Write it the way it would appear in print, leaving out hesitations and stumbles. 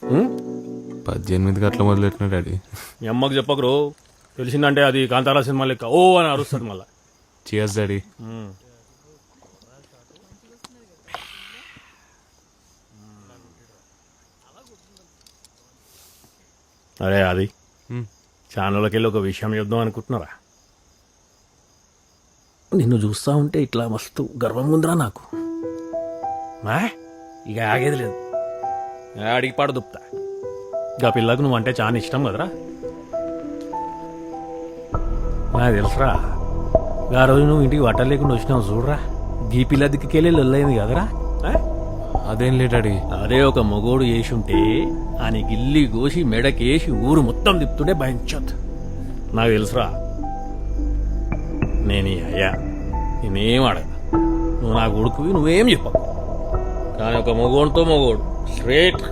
18 అట్లా మొదలెట్టిన డాడీ. మీ అమ్మకు చెప్పకరు, తెలిసిందంటే అది కాంతారా సినిమా లెక్క ఓ అని అరుస్తుంది మళ్ళా. Cheers daddy. అరే అది ఛానల్కి వెళ్ళి ఒక విషయం చెప్దాం అనుకుంటున్నారా? నిన్ను చూస్తా ఉంటే ఇట్లా మస్తు గర్వం ఉందిరా నాకు. ఇక ఆగేది లేదు, ఆడికి పాడు దుప్తా. ఇక పిల్లకు నువ్వంటే చాలా ఇష్టం కదరా. నాకు తెలుసురా, ఆ రోజు నువ్వు ఇంటికి వట్ట లేకుండా వచ్చినావు చూడరా, గీ పిల్ల దిక్కుకెళ్ళి లొల్లైంది కదరా. అదేం లే డాడీ. అదే ఒక మొగోడు వేసుంటే అని గిల్లి కోసి మెడకేసి ఊరు మొత్తం తిప్పుతుంటే భయించొద్దు. నాకు తెలుసురా, నేను ఈ అయ్యా నేనేం అడగ, నువ్వు నాకు ఉడుకువి, నువ్వేం చెప్పకు. కానీ ఒక మొగోడుతో మొగోడు స్ట్రేట్